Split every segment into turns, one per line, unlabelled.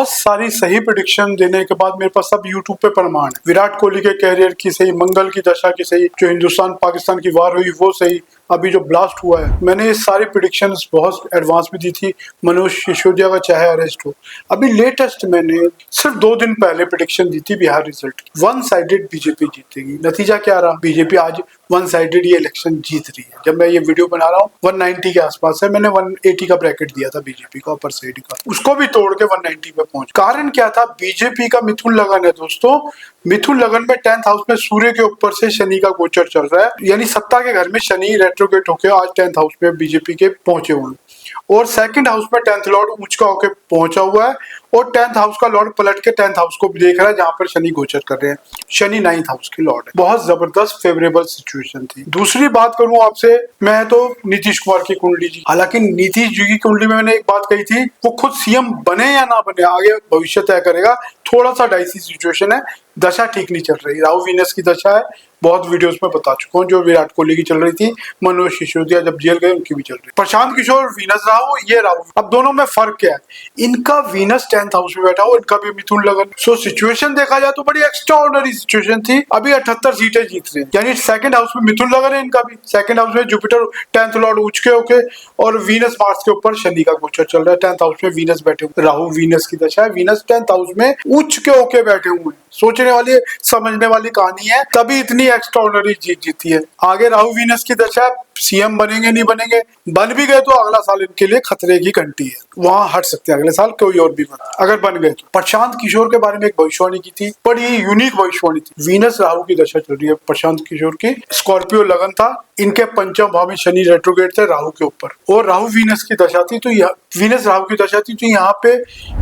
बहुत सारी सही प्रेडिक्शन देने के बाद मेरे पास सब यूट्यूब पे प्रमाण है। विराट कोहली के कैरियर की सही, मंगल की दशा की सही, जो हिंदुस्तान पाकिस्तान की वार हुई वो सही, अभी जो ब्लास्ट हुआ है, मैंने ये सारी प्रेडिक्शंस बहुत एडवांस में दी थी। मनोज सिसोदिया का चाहे अरेस्ट हो, अभी लेटेस्ट मैंने सिर्फ 2 दिन पहले प्रेडिक्शन दी थी बिहार रिजल्ट की। वन साइडेड बीजेपी जीतेगी। नतीजा क्या रहा? बीजेपी आज वन साइडेड ये इलेक्शन जीत रही है। जब मैं ये वीडियो बना रहा हूँ 190 के आसपास है, मैंने 180 का ब्रैकेट दिया था बीजेपी का अपर साइड का, उसको भी तोड़ के 190 पे पहुंच। कारण क्या था? बीजेपी का मिथुन लगन है दोस्तों। मिथुन लगन में 10th हाउस में सूर्य के ऊपर से शनि का गोचर चल रहा है, यानी सत्ता के घर में शनि रेट्रोगेट होकर आज 10th हाउस में बीजेपी के पहुंचे हुए हैं, और सेकंड हाउस में 10th लॉर्ड ऊंच का होकर पहुंचा हुआ है, और 10th हाउस का लॉर्ड पलट के 10th हाउस को देख रहा है जहां पर शनि गोचर कर रहे हैं। शनि 9th हाउस के लॉर्ड है। बहुत जबरदस्त फेवरेबल सिचुएशन थी। दूसरी बात करूं आपसे, मैं तो नीतीश कुमार की कुंडली जी, हालांकि नीतीश जी की कुंडली में मैंने एक बात कही थी, वो खुद सीएम बने या ना बने आगे भविष्य तय करेगा। थोड़ा सा डाइसी सिचुएशन है, दशा ठीक नहीं चल रही। राहु वीनस की दशा है, बहुत वीडियोस में बता चुका हूँ। जो विराट कोहली की चल रही थी, मनोज सिसोदिया जब जेल गए उनकी भी चल रही। प्रशांत किशोर वीनस राहु, ये राहु। अब दोनों में फर्क क्या है? इनका वीनस 10th हाउस में बैठा हो, इनका भी मिथुन लगन। सो सिचुएशन देखा जाए तो बड़ी एक्स्ट्राऑर्डिनरी सिचुएशन थी। अभी 78 सीटें जीत रही, यानी सेकंड हाउस में मिथुन लगन है इनका भी, सेकंड हाउस में जुपिटर 10th लॉर्ड उच्च के होके, और वीनस मार्स के ऊपर शनि का गोचर चल रहा है। 10th हाउस में वीनस बैठे हुए, राहु वीनस की दशा है, वीनस 10th हाउस में उच्च के होके बैठे हुए हैं। सोचने वाली, समझने वाली कहानी है, तभी इतनी एक्स्ट्राऑर्डिनरी जीत जीती है। आगे राहु वीनस की दशा, सीएम बनेंगे नहीं बनेंगे, बन भी गए तो अगला साल इनके लिए खतरे की घंटी है, वहां हट सकते हैं अगले साल कोई और भी बन, अगर बन गए तो। प्रशांत किशोर के बारे में एक भविष्यवाणी की थी, बड़ी यूनिक भविष्यवाणी थी। वीनस राहु की दशा चल रही है प्रशांत किशोर की, स्कॉर्पियो लगन था, इनके पंचम भाव में शनि रेट्रोगेट थे राहु के ऊपर, और राहु वीनस की दशा थी, तो वीनस राहु की दशा थी, तो यहाँ पे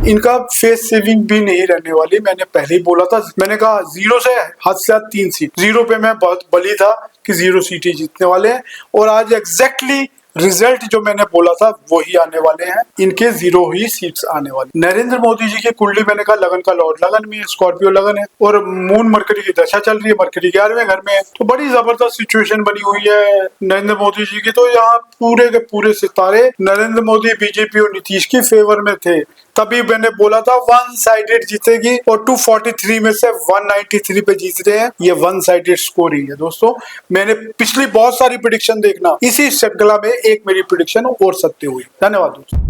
इनका फेस सेविंग भी नहीं रहने वाली। मैंने पहले ही बोला था, मैंने कहा 0 से हद से 3 सीट, 0 पे मैं बहुत बली था कि 0 सीटें जीतने वाले हैं, और आज एग्जैक्टली रिजल्ट जो मैंने बोला था वही आने वाले हैं, इनके 0 ही सीट्स आने वाली। नरेंद्र मोदी जी की कुंडली मैंने कहा लगन का लॉर्ड लगन में है, स्कॉर्पियो लगन है, और मून मरकरी की दशा चल रही है, मरकरी 11वें घर में है, तो बड़ी जबरदस्त सिचुएशन बनी हुई है नरेंद्र मोदी जी की। तो यहाँ पूरे के पूरे सितारे नरेंद्र मोदी, बीजेपी और नीतीश की फेवर में थे, तभी मैंने बोला था वन साइडेड जीतेगी, और 243 में से 193 पे जीत रहे हैं। ये वन साइडेड स्कोर ही है दोस्तों। मैंने पिछली बहुत सारी प्रेडिक्शन देखना, इसी श्रृंखला में एक मेरी प्रेडिक्शन और सत्य हुई। धन्यवाद दोस्तों।